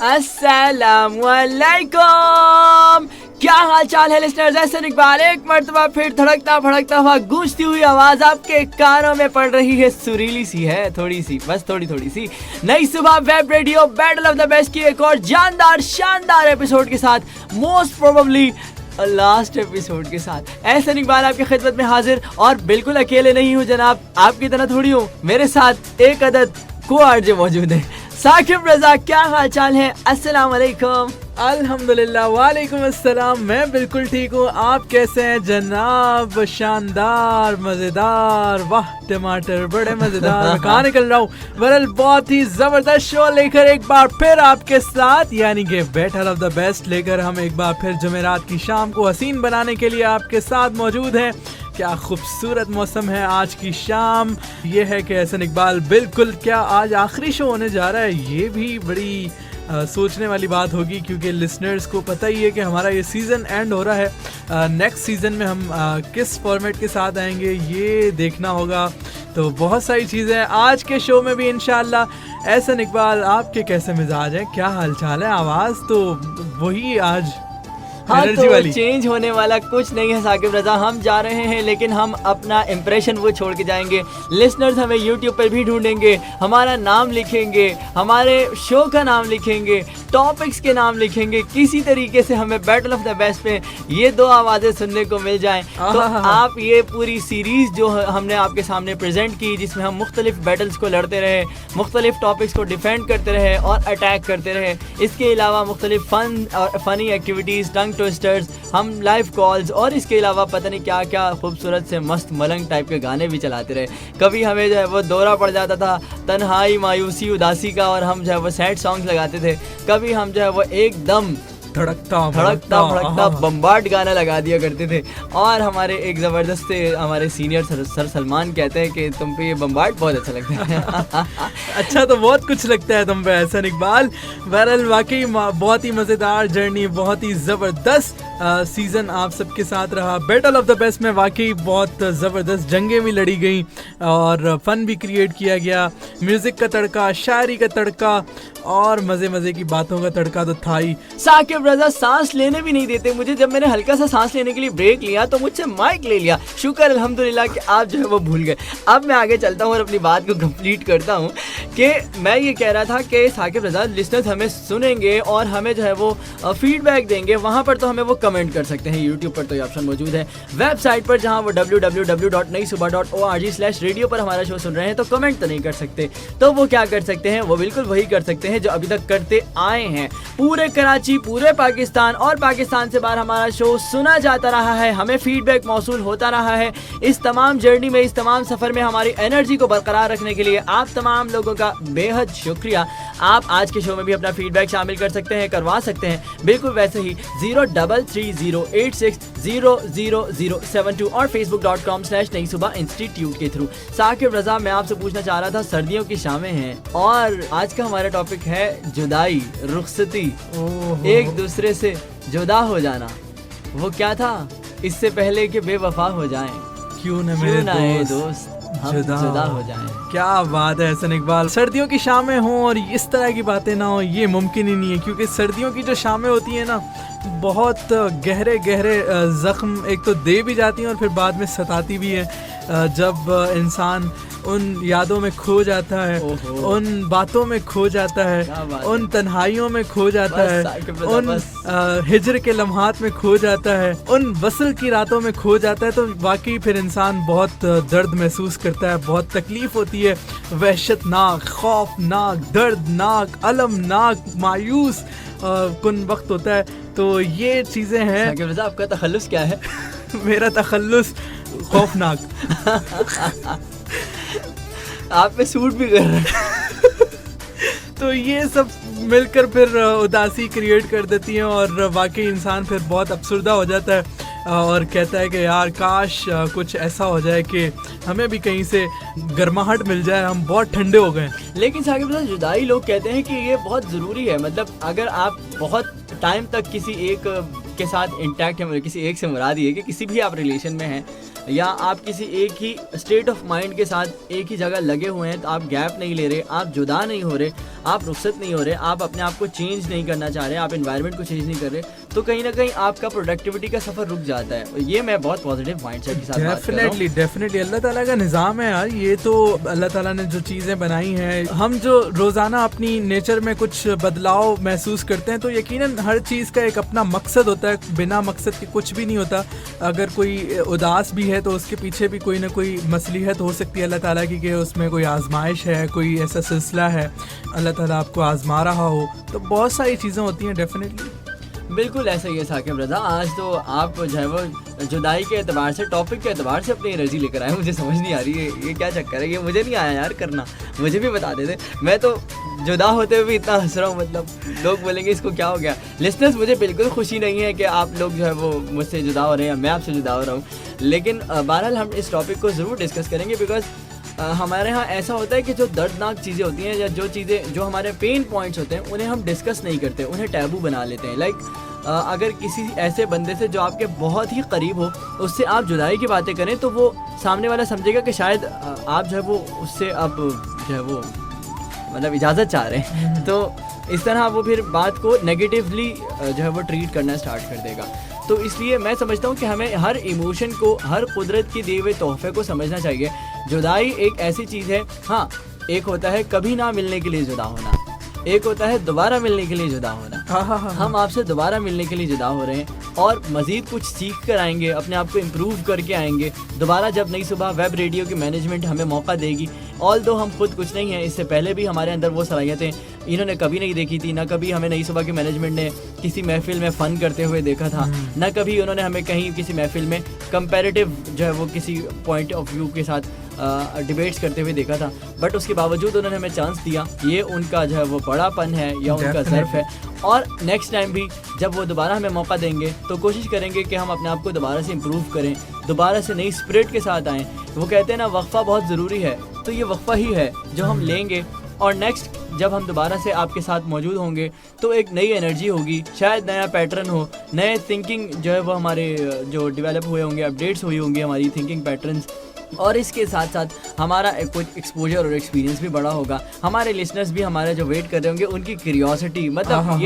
अस्सलामुअलैकुम। क्या हाल चाल है लिस्टनर्स? एहसन इकबाल एक मर्तबा फिर धड़कता भड़कता हुआ गूंजती हुई आवाज आपके कानों में पड़ रही है। सुरीली सी है, थोड़ी सी, बस थोड़ी सी। नई सुबह web radio battle of the best की एक और जानदार शानदार एपिसोड के साथ, मोस्ट प्रोबेबली लास्ट एपिसोड के साथ एहसन इकबाल आपकी खिदमत में हाजिर। और बिल्कुल अकेले नहीं हूँ जनाब, आपकी तरह थोड़ी हूँ, मेरे साथ एक अदद को आरजे मौजूद है। साकिब रजा, क्या हाल चाल है? अस्सलाम वालेकुम। अल्हम्दुलिल्लाह, वालेकुम अस्सलाम। मैं बिल्कुल ठीक हूँ, आप कैसे हैं जनाब? शानदार, मजेदार, वाह टमाटर बड़े मजेदार। मैं कहाँ निकल रहा हूँ? बहरहाल बहुत ही जबरदस्त शो लेकर एक बार फिर आपके साथ, यानी कि बैटल ऑफ द बेस्ट लेकर हम एक बार फिर जुमेरात की शाम को हसीन बनाने के लिए आपके साथ मौजूद हैं। क्या खूबसूरत मौसम है आज की शाम। ये है कि एहसन इकबाल, बिल्कुल क्या आज आखिरी शो होने जा रहा है? ये भी बड़ी सोचने वाली बात होगी, क्योंकि लिसनर्स को पता ही है कि हमारा ये सीज़न एंड हो रहा है। नेक्स्ट सीज़न में हम किस फॉर्मेट के साथ आएंगे ये देखना होगा। तो बहुत सारी चीज़ें आज के शो में भी इंशाल्लाह। एहसन इकबाल, आपके कैसे मिजाज हैं? क्या हाल चाल है? आवाज़ तो वही आज हाँ, तो चेंज होने वाला कुछ नहीं है साकिब रजा। हम जा रहे हैं लेकिन हम अपना इम्प्रेशन वो छोड़ के जाएंगे। लिसनर्स हमें यूट्यूब पर भी ढूंढेंगे, हमारा नाम लिखेंगे, हमारे शो का नाम लिखेंगे, टॉपिक्स के नाम लिखेंगे। किसी तरीके से हमें बैटल ऑफ द बेस्ट पे ये दो आवाज़ें सुनने को मिल जाएं। तो आप ये पूरी सीरीज़ जो हमने आपके सामने प्रेजेंट की, जिसमें हम मुख्तलिफ बैटल्स को लड़ते रहे, मुख्तलिफ टॉपिक्स को डिफेंड करते रहे और अटैक करते रहे। इसके अलावा मुख्तलिफ फ़नी एक्टिविटीज़, टंग ट्विस्टर्स, हम लाइव कॉल्स और इसके अलावा पता नहीं क्या क्या खूबसूरत से मस्त मलंग टाइप के गाने भी चलाते रहे। कभी हमें जो है वो दौरा पड़ जाता था तन्हाई, मायूसी, उदासी का, और हम जो है वो सैड सॉन्ग्स लगाते थे। कभी हम जो है वो एकदम धड़कता भड़कता बम्बार्ड गाना लगा दिया करते थे। और हमारे एक ज़बरदस्त से हमारे सीनियर सर सलमान कहते हैं कि तुम पे ये बम्बार्ड बहुत अच्छा लगता है। अच्छा, तो बहुत कुछ लगता है तुम पे एहसन इकबाल। बहरहाल वाकई बहुत ही मज़ेदार जर्नी, बहुत ही ज़बरदस्त सीज़न आप सबके साथ रहा। बैटल ऑफ द बेस्ट में वाकई बहुत ज़बरदस्त जंगें भी लड़ी गई और फ़न भी क्रिएट किया गया। म्यूज़िक का तड़का, शायरी का तड़का और मज़े की बातों का तड़का तो था ही। साकिब रजा सांस लेने भी नहीं देते मुझे। जब मैंने हल्का सा सांस लेने के लिए ब्रेक लिया तो मुझसे माइक ले लिया। शुक्र अल्हम्दुलिल्लाह कि आप जो है वो भूल गए। अब मैं आगे चलता हूँ और अपनी बात को कंप्लीट करता हूँ कि मैं ये कह रहा था कि साकिब रजा, लिस्टनर्स हमें सुनेंगे और हमें जो है वो फीडबैक देंगे। वहाँ पर तो हमें वो कमेंट कर सकते हैं, यूट्यूब पर तो ये ऑप्शन मौजूद है। वेबसाइट पर जहाँ वो www.naisubah.org/radio पर हमारा शो सुन रहे हैं तो कमेंट तो नहीं कर सकते। तो वो क्या कर सकते हैं? वो बिल्कुल वही कर सकते हैं जो अभी तक करते आए हैं। पूरे कराची, पूरे पाकिस्तान और पाकिस्तान से बाहर हमारा शो सुना जाता रहा है, हमें फीडबैक मौसूल होता रहा है। इस तमाम जर्नी में, इस तमाम सफ़र में हमारी एनर्जी को बरकरार रखने के लिए आप तमाम लोगों का बेहद शुक्रिया। आप आज के शो में भी अपना फीडबैक शामिल कर सकते हैं, करवा सकते हैं, बिल्कुल वैसे ही 033086000072 और facebook.com/नई-सुबह इंस्टीट्यूट के थ्रू। साकिब रजा, मैं आपसे पूछना चाह रहा था, सर्दियों की शामें हैं और आज का हमारा टॉपिक है जुदाई, रुखसती, एक दूसरे से जुदा हो जाना। वो क्या था? इससे पहले कि बेवफा हो जाएं, क्यों न मेरे दोस्त जुदा हो जाएं। क्या बात है एहसन इकबाल। सर्दियों की शामें हों और इस तरह की बातें ना हो, ये मुमकिन ही नहीं है। क्योंकि सर्दियों की जो शामें होती हैं ना, बहुत गहरे ज़ख्म एक तो दे भी जाती हैं और फिर बाद में सताती भी हैं। जब इंसान उन यादों में खो जाता है, उन बातों में खो जाता है, उन तन्हाइयों में खो जाता है, उन हिजर के लम्हात में खो जाता है, उन वसल की रातों में खो जाता है, तो वाकई फिर इंसान बहुत दर्द महसूस करता है, बहुत तकलीफ होती है। वहशतनाक, खौफनाक, दर्दनाक, अलमनाक, मायूस कुन वक्त होता है। तो ये चीज़ें हैं। आपका तखल्लुस क्या है? मेरा तखल्लुस खौफनाक। आप पे सूट भी कर रहे हैं। तो ये सब मिलकर फिर उदासी क्रिएट कर देती हैं और वाकई इंसान फिर बहुत अफसरदा हो जाता है और कहता है कि यार काश कुछ ऐसा हो जाए कि हमें भी कहीं से गर्माहट मिल जाए, हम बहुत ठंडे हो गए। लेकिन साकिब साहब, जुदाई लोग कहते हैं कि ये बहुत ज़रूरी है। मतलब अगर आप बहुत टाइम तक किसी एक के साथ इंटैक्ट है, किसी एक से मुराद ये है कि किसी भी आप रिलेशन में हैं या आप किसी एक ही स्टेट ऑफ माइंड के साथ एक ही जगह लगे हुए हैं, तो आप गैप नहीं ले रहे, आप जुदा नहीं हो रहे, आप रुखसत नहीं हो रहे, आप अपने आप को चेंज नहीं करना चाह रहे, आप एनवायरनमेंट को चेंज नहीं कर रहे, तो कहीं ना कहीं आपका प्रोडक्टिविटी का सफ़र रुक जाता है। ये मैं बहुत पॉजिटिव माइंडसेट के साथ बात कर रहा हूं। डेफिनेटली अल्लाह ताला का निज़ाम है यार, ये तो अल्लाह ताला ने जो चीज़ें बनाई हैं, हम जो रोज़ाना अपनी नेचर में कुछ बदलाव महसूस करते हैं तो यकीनन हर चीज़ का एक अपना मकसद होता है, बिना मकसद के कुछ भी नहीं होता। अगर कोई उदास भी है तो उसके पीछे भी कोई ना कोई मसलिहत हो सकती है अल्लाह ताला की, कि उसमें कोई आजमाइश है, कोई ऐसा सिलसिला है, अल्लाह ताला आपको आजमा रहा हो, तो बहुत सारी चीज़ें होती हैं डेफिनेटली। बिल्कुल ऐसा ही है साकिब रज़ा। आज तो आप जो है वो जुदाई के एतबार से, टॉपिक के एतबार से अपनी एनर्जी लेकर आए। मुझे समझ नहीं आ रही है ये क्या चक्कर है, ये मुझे नहीं आया यार करना, मुझे भी बता देते। मैं तो जुदा होते हुए भी इतना हंस रहा हूँ, मतलब लोग बोलेंगे इसको क्या हो गया। लिसनर्स, मुझे बिल्कुल खुशी नहीं है कि आप लोग जो है वो मुझसे जुदा हो रहे हैं या मैं आपसे जुदा हो रहा हूँ, लेकिन बहरहाल हम इस टॉपिक को ज़रूर डिस्कस करेंगे। बिकॉज हमारे यहाँ ऐसा होता है कि जो दर्दनाक चीज़ें होती हैं या जो चीज़ें जो हमारे पेन पॉइंट्स होते हैं उन्हें हम डिस्कस नहीं करते, उन्हें टैबू बना लेते हैं। लाइक अगर किसी ऐसे बंदे से जो आपके बहुत ही करीब हो उससे आप जुदाई की बातें करें तो वो सामने वाला समझेगा कि शायद आप जो है वो उससे अब जो है वो मतलब इजाज़त चाह रहे हैं, तो इस तरह वो फिर बात को नेगेटिवली जो है वो ट्रीट करना स्टार्ट कर देगा। तो इसलिए मैं समझता हूँ कि हमें हर इमोशन को, हर कुदरत के दिए हुए तोहफे को समझना चाहिए। जुदाई एक ऐसी चीज़ है, हाँ, एक होता है कभी ना मिलने के लिए जुदा होना, एक होता है दोबारा मिलने के लिए जुदा होना। हम आपसे दोबारा मिलने के लिए जुदा हो रहे हैं और मज़ीद कुछ सीख कर आएंगे, अपने आप को इम्प्रूव करके आएंगे। दोबारा जब नई सुबह वेब रेडियो की मैनेजमेंट हमें मौका देगी, ऑल दो हम खुद कुछ नहीं हैं, इससे पहले भी हमारे अंदर वो सलाहियतें इन्होंने कभी नहीं देखी थी, ना कभी हमें नई सुबह की मैनेजमेंट ने किसी महफिल में फ़न करते हुए देखा था, ना कभी उन्होंने हमें कहीं किसी महफिल में कंपैरेटिव जो है वो किसी पॉइंट ऑफ व्यू के साथ डिबेट्स करते हुए देखा था। बट उसके बावजूद उन्होंने हमें चांस दिया, ये उनका जो है वो बड़ापन है या उनका ज़र्फ है। और नेक्स्ट टाइम भी जब वो दोबारा हमें मौका देंगे तो कोशिश करेंगे कि हम अपने आप को दोबारा से इम्प्रूव करें, दोबारा से नई स्पिरिट के साथ आएँ। वो कहते हैं ना, वक्फा बहुत ज़रूरी है, तो ये वक्फा ही है जो हम लेंगे और नेक्स्ट जब हम दोबारा से आपके साथ मौजूद होंगे तो एक नई एनर्जी होगी, शायद नया पैटर्न हो, नए थिंकिंग जो है वो हमारे जो डेवलप हुए होंगे, अपडेट्स हुई होंगी हमारी थिंकिंग पैटर्न्स, और इसके साथ साथ हमारा कुछ एक्सपोजर और एक्सपीरियंस भी बड़ा होगा। हमारे लिसनर्स भी हमारे जो वेट कर रहे होंगे उनकी क्यूरियोसिटी, मतलब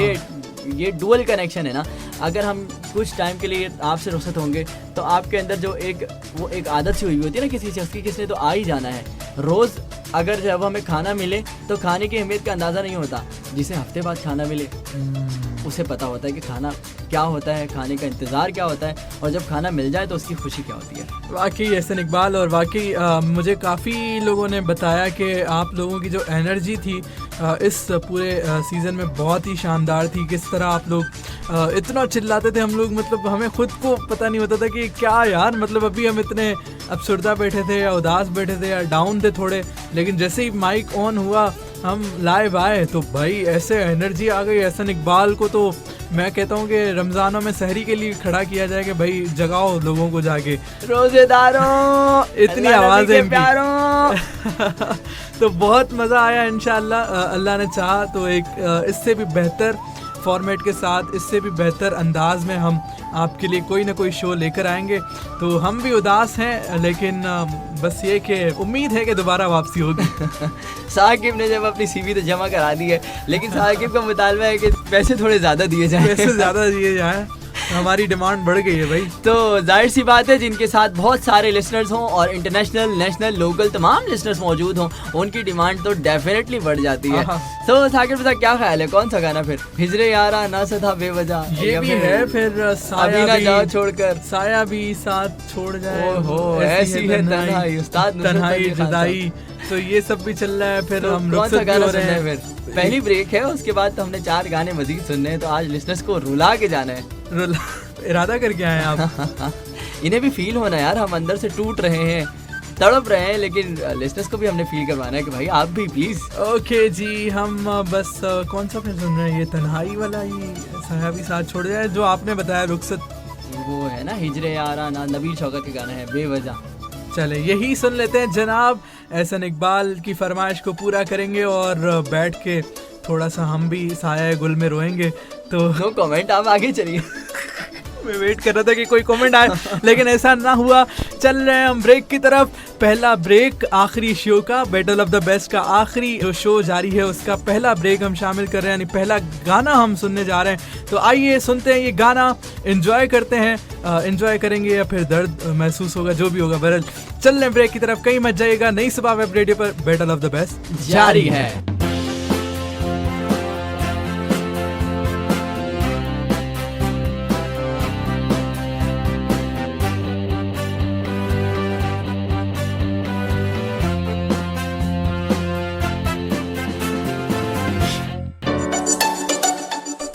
ये डुअल कनेक्शन है ना। अगर हम कुछ टाइम के लिए आपसे रुखसत होंगे तो आपके अंदर जो एक आदत सी हुई होती है ना किसी शख्स की, किसने तो आ ही जाना है रोज़। अगर जब हमें खाना मिले तो खाने की अहमियत का अंदाज़ा नहीं होता, जिसे हफ्ते बाद खाना मिले उसे पता होता है कि खाना क्या होता है, खाने का इंतज़ार क्या होता है, और जब खाना मिल जाए तो उसकी खुशी क्या होती है। वाकई एहसन इकबाल, और वाकई मुझे काफ़ी लोगों ने बताया कि आप लोगों की जो एनर्जी थी इस पूरे सीज़न में बहुत ही शानदार थी। किस तरह आप लोग इतना चिल्लाते थे, हम लोग मतलब हमें खुद को पता नहीं होता था कि क्या यार, मतलब अभी हम इतने अफसरदा बैठे थे या उदास बैठे थे या डाउन थे थोड़े, लेकिन जैसे ही माइक ऑन हुआ, हम लाइव आए तो भाई ऐसे एनर्जी आ गई। एहसन इकबाल को तो मैं कहता हूँ कि रमज़ानों में सहरी के लिए खड़ा किया जाए कि भाई जगाओ लोगों को जाके, रोजेदारों, इतनी आवाज़ें प्यारों। तो बहुत मज़ा आया। इंशाअल्लाह अल्लाह ने चाहा तो एक इससे भी बेहतर फॉर्मेट के साथ, इससे भी बेहतर अंदाज में हम आपके लिए कोई ना कोई शो लेकर आएंगे। तो हम भी उदास हैं, लेकिन बस ये कि उम्मीद है कि दोबारा वापसी होगी। साकिब ने जब अपनी सीवी तो जमा करा दी है, लेकिन साकिब का मुतालबा है कि पैसे थोड़े ज़्यादा दिए जाएं। पैसे ज़्यादा दिए जाएं, हमारी डिमांड बढ़ गई है भाई। तो जाहिर सी बात है, जिनके साथ बहुत सारे लिसनर्स हों और इंटरनेशनल, नेशनल, लोकल तमाम लिसनर्स मौजूद हों, उनकी डिमांड तो डेफिनेटली बढ़ जाती है। तो साकिब साहब क्या ख्याल है, कौन सा गाना फिर? हिजरे यारा ना सदा बेवजह, ये भी है, फिर साया ना जाओ छोड़कर, साया भी साथ छोड़ जाए, ओहो ऐसी है तन्हाई, उस्ताद तन्हाई जुदाई, तो ये सब भी चल रहा है। फिर तो हम कौन सा गाना सुनना है फिर? पहली ब्रेक है, उसके बाद तो हमने 4 गाने मजीद सुनने हैं, तो आज लिसनर्स को रुला के जाना है। इरादा करके आए आप। इन्हें भी फील होना यार, हम अंदर से टूट रहे हैं, तड़प रहे हैं, लेकिन लिसनर्स को भी हमने फील करवाना है कि भाई आप भी प्लीज। ओके जी, हम बस कौन सा फिर सुन रहे हैं? ये तन्हाई वाला ही, साया भी साथ छोड़ जाए, जो आपने बताया रुखसत, वो है ना हिजरे यारा ना, नबील शौकत के गाना है बेवजह। चले यही सुन लेते हैं जनाब। एहसन इकबाल की फरमाइश को पूरा करेंगे और बैठ के थोड़ा सा हम भी साया गुल में रोएंगे। तो नो कमेंट, आप आगे चलिए। मैं वेट कर रहा था कि कोई कमेंट आए, लेकिन ऐसा ना हुआ। चल रहे हैं हम ब्रेक की तरफ। पहला ब्रेक आखिरी शो का, बैटल ऑफ द बेस्ट का आखिरी जो शो जारी है उसका पहला ब्रेक हम शामिल कर रहे हैं, यानी पहला गाना हम सुनने जा रहे हैं। तो आइए सुनते हैं ये गाना, एंजॉय करते हैं। एंजॉय करेंगे या फिर दर्द महसूस होगा, जो भी होगा। बहरहाल चल रहे हैं ब्रेक की तरफ, कहीं मत जाइएगा। नई सुबह वेब रेडियो पर बैटल ऑफ द बेस्ट जारी है।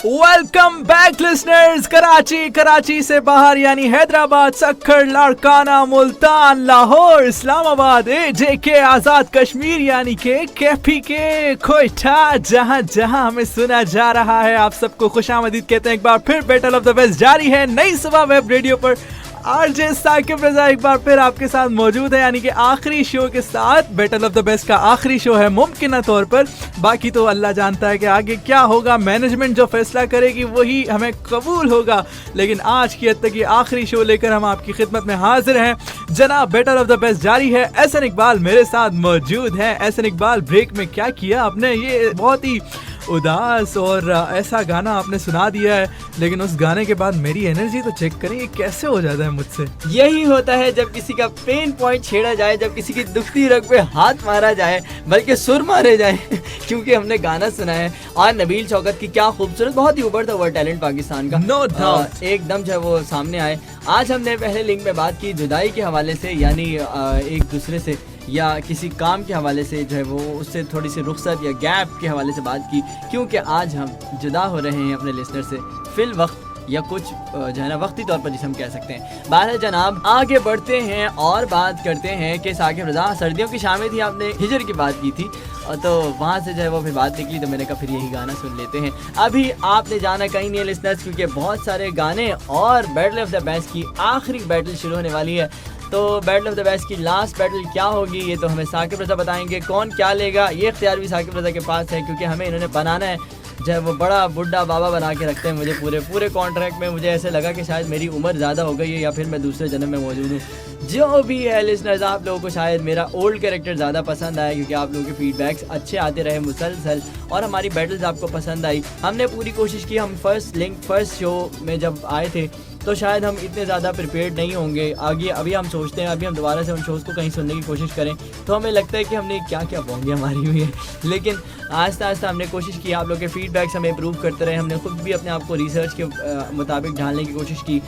Welcome back listeners. कराची से बाहर यानी हैदराबाद, सक्खर, लाड़काना, मुल्तान, लाहौर, इस्लामाबाद, जेके, आजाद कश्मीर यानी के कैफी के कोयटा, जहां जहां हमें सुना जा रहा है, आप सबको खुशामदीद कहते हैं। एक बार फिर बैटल ऑफ द बेस्ट जारी है नई सुबह वेब रेडियो पर। आरजे साकिब रजा एक बार फिर आपके साथ मौजूद है, यानी कि आखिरी शो के साथ। बैटल ऑफ द बेस्ट का आखिरी शो है मुमकिन तौर पर, बाकी तो अल्लाह जानता है कि आगे क्या होगा। मैनेजमेंट जो फैसला करेगी वही हमें कबूल होगा, लेकिन आज की हद तक ये आखिरी शो लेकर हम आपकी खिदमत में हाजिर हैं। जनाब बैटल ऑफ द बेस्ट जारी है। एहसन इकबाल मेरे साथ मौजूद है। एहसन इकबाल, ब्रेक में क्या किया आपने? ये बहुत ही उदास और ऐसा गाना आपने सुना दिया है, लेकिन उस गाने के बाद मेरी एनर्जी तो चेक करें, ये कैसे हो जाता है मुझसे। यही होता है जब किसी का पेन पॉइंट छेड़ा जाए, जब किसी की दुखती रग पे हाथ मारा जाए, बल्कि सुर मारे जाए क्योंकि हमने गाना सुना है। और नबील शौकत की क्या खूबसूरत, बहुत ही उभरता हुआ टैलेंट पाकिस्तान का, नो डाउट, एकदम जो है वो सामने आए। आज हमने पहले लिंक में बात की जुदाई के हवाले से, यानी एक दूसरे से या किसी काम के हवाले से जो है वो उससे थोड़ी सी रुखसत या गैप के हवाले से बात की, क्योंकि आज हम जुदा हो रहे हैं अपने लिसनर से फिल वक्त, या कुछ जो है ना वक्ती तौर पर जिसे हम कह सकते हैं। बात जनाब आगे बढ़ते हैं और बात करते हैं कि साकिब रज़ा, सर्दियों की शामें थी, आपने हिजर की बात की थी, तो वहाँ से जो है वो फिर बात निकली, तो मैंने कहा फिर यही गाना सुन लेते हैं। अभी आपने जाना कहीं नहीं है लिसनर्स, क्योंकि बहुत सारे गाने और बैटल ऑफ द बेस्ट की आखिरी बैटल शुरू होने वाली है। तो बैटल ऑफ द बेस्ट की लास्ट बैटल क्या होगी ये तो हमें साकिब रज़ा बताएंगे। कौन क्या लेगा ये इख्तियार भी साकिब रज़ा के पास है, क्योंकि हमें इन्होंने बनाना है, जो है वो बड़ा बुढ़ा बाबा बना के रखते हैं मुझे पूरे कॉन्ट्रैक्ट में। मुझे ऐसे लगा कि शायद मेरी उम्र ज़्यादा हो गई है या फिर मैं दूसरे जन्म में मौजूद हूँ। जो भी है लिसनर्स, आप लोगों को शायद मेरा ओल्ड कैरेक्टर ज़्यादा पसंद आया, क्योंकि आप लोगों के फीडबैक्स अच्छे आते रहे मुसलसल, और हमारी बैटल्स आपको पसंद आई। हमने पूरी कोशिश की, हम फर्स्ट शो में जब आए थे तो शायद हम इतने ज़्यादा प्रिपेयर्ड नहीं होंगे। आगे अभी हम सोचते हैं, अभी हम दोबारा से उन शोज़ को कहीं सुनने की कोशिश करें तो हमें लगता है कि हमने क्या क्या बोंगियाँ मारी हुई है, लेकिन आहिस्ता आहिस्ता हमने कोशिश की, आप लोग के फीडबैक्स हमें इम्प्रूव करते रहे। हमने खुद भी अपने आप को रिसर्च के मुताबिक ढालने की कोशिश की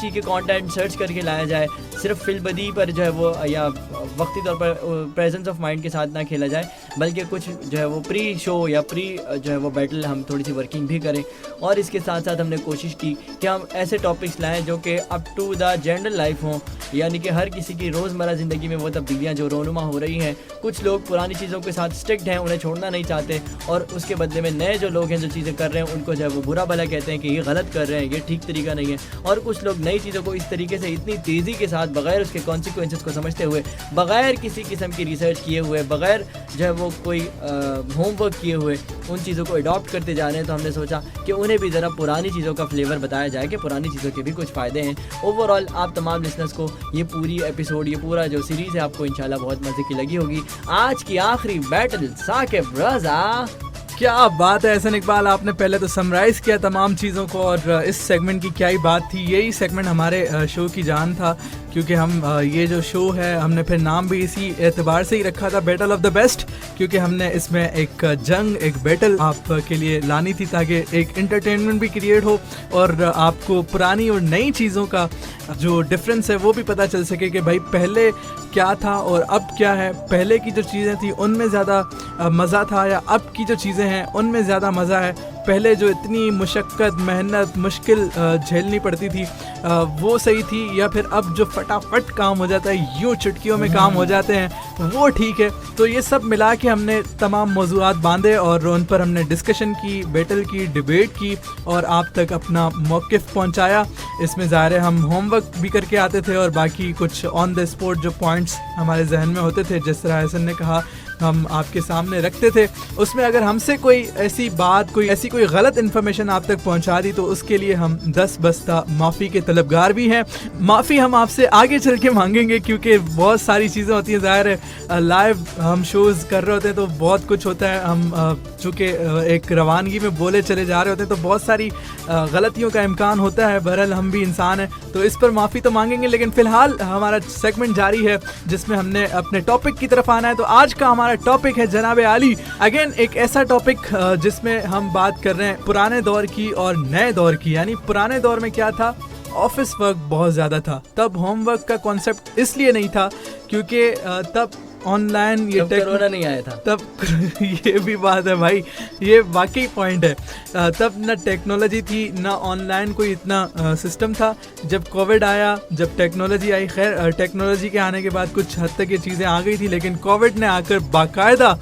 कि कंटेंट सर्च करके लाया जाए, सिर्फ फिल्बदी पर जो है वो या वक्ती तौर पर प्रेजेंस ऑफ माइंड के साथ ना खेला जाए, बल्कि कुछ जो है वो प्री शो या प्री जो है वो बैटल हम थोड़ी सी वर्किंग भी करें। और इसके साथ साथ हमने कोशिश की कि हम ऐसे टॉपिक्स लाएं जो कि up to the general life हों, यानी कि हर किसी की रोज़मर्रा ज़िंदगी में वो तब्दीलियाँ जो रोनुमा हो रही हैं। कुछ लोग पुरानी चीज़ों के साथ स्ट्रिक्ट हैं, उन्हें छोड़ना नहीं चाहते, और उसके बदले में नए जो लोग हैं जो चीज़ें कर रहे हैं उनको जो है वो बुरा भला कहते हैं कि ये गलत कर रहे हैं, ये ठीक तरीका नहीं है। और कुछ लोग नई चीज़ों को इस तरीके से इतनी तेज़ी के साथ, बगैर उसके कॉन्सिक्वेंसेस को समझते हुए, बगैर किसी किस्म की रिसर्च किए हुए, बगैर जो है वो कोई होमवर्क किए हुए उन चीज़ों को अडॉप्ट करते जा रहे हैं। तो हमने सोचा कि उन्हें भी ज़रा पुरानी चीज़ों का फ्लेवर बताया जाए कि पुरानी चीज़ों के भी कुछ फ़ायदे हैं। ओवरऑल आप तमाम लिसनर्स को ये पूरी एपिसोड, ये पूरा जो सीरीज़ है, आपको इंशाल्लाह बहुत मज़े की लगी होगी। आज की आखिरी बैटल साकिब रज़ा। क्या बात है एहसन इकबाल, आपने पहले तो समराइज़ किया तमाम चीज़ों को, और इस सेगमेंट की क्या ही बात थी। यही सेगमेंट हमारे शो की जान था, क्योंकि हम ये जो शो है हमने फिर नाम भी इसी एतबार से ही रखा था, बैटल ऑफ द बेस्ट, क्योंकि हमने इसमें एक जंग, एक बैटल आपके लिए लानी थी, ताकि एक एंटरटेनमेंट भी क्रिएट हो और आपको पुरानी और नई चीज़ों का जो डिफरेंस है वो भी पता चल सके कि भाई पहले क्या था और अब क्या है। पहले की जो चीज़ें थी उनमें ज़्यादा मज़ा था, या अब की जो चीज़ें हैं उनमें ज़्यादा मज़ा है। पहले जो इतनी मुशक्क़त, मेहनत, मुश्किल झेलनी पड़ती थी वो सही थी, या फिर अब जो फटाफट काम हो जाता है, यूँ चुटकियों में काम हो जाते हैं, वो ठीक है। तो ये सब मिला के हमने तमाम मौज़ूआत बांधे और उन पर हमने डिस्कशन की, बैटल की, डिबेट की और आप तक अपना मौक़िफ़ पहुंचाया। इसमें ज़ाहिर है हम होमवर्क भी करके आते थे और बाकी कुछ ऑन द स्पॉट जो पॉइंट्स हमारे जहन में होते थे, जिस तरह एहसन ने कहा हम आपके सामने रखते थे, उसमें अगर हमसे कोई ऐसी बात, कोई गलत इन्फॉर्मेशन आप तक पहुंचा दी तो उसके लिए हम 10 बस्ता माफ़ी के तलबगार भी हैं। माफ़ी हम आपसे आगे चल के मांगेंगे क्योंकि बहुत सारी चीज़ें होती हैं, ज़ाहिर है लाइव हम शोज़ कर रहे होते हैं तो बहुत कुछ होता है, हम चूँकि एक रवानगी में बोले चले जा रहे होते हैं तो बहुत सारी गलतियों का इम्कान होता है। बहरहाल हम भी इंसान हैं तो इस पर माफ़ी तो मांगेंगे, लेकिन फ़िलहाल हमारा सेगमेंट जारी है जिसमें हमने अपने टॉपिक की तरफ आना है। तो आज का हमारा टॉपिक है जनाब आली, अगेन एक ऐसा टॉपिक जिसमें हम बात कर रहे हैं पुराने दौर की और नए दौर की। यानी पुराने दौर में क्या था, ऑफिस वर्क बहुत ज़्यादा था, तब होमवर्क का कॉन्सेप्ट इसलिए नहीं था क्योंकि तब ऑनलाइन ये कोरोना नहीं आया था तब ये भी बात है भाई, ये वाकई पॉइंट है। तब ना टेक्नोलॉजी थी ना ऑनलाइन कोई इतना सिस्टम था। जब कोविड आया, जब टेक्नोलॉजी आई, खैर टेक्नोलॉजी के आने के बाद कुछ हद तक ये चीज़ें आ गई थी, लेकिन कोविड ने आकर बाकायदा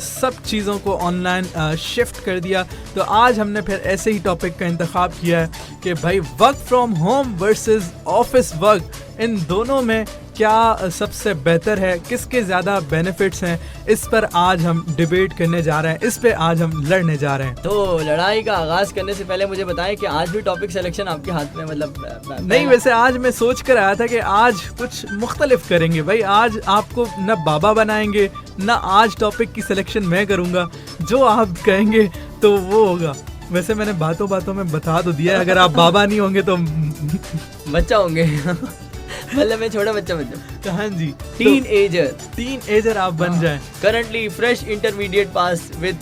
सब चीज़ों को ऑनलाइन शिफ्ट कर दिया। तो आज हमने फिर ऐसे ही टॉपिक का इंतखाब किया है कि भाई work from home versus office work, इन दोनों में क्या सबसे बेहतर है, किसके ज़्यादा बेनिफिट्स हैं, इस पर आज हम डिबेट करने जा रहे हैं, इस पे आज हम लड़ने जा रहे हैं। तो लड़ाई का आगाज करने से पहले मुझे बताएं कि आज भी टॉपिक सिलेक्शन आपके हाथ में, मतलब नहीं, वैसे आज मैं सोच कर आया था कि आज कुछ मुख्तलिफ करेंगे भाई। आज आपको न बाबा बनाएंगे, न आज टॉपिक की सिलेक्शन मैं करूँगा, जो आप कहेंगे तो वो होगा। वैसे मैंने बातों बातों में बता तो दिया है, अगर आप बाबा नहीं होंगे तो बच्चा होंगे मतलब मैं छोटा बच्चा बन जाऊँ। हाँ जी, टीन एजर आप बन जाएं। Currently fresh intermediate pass with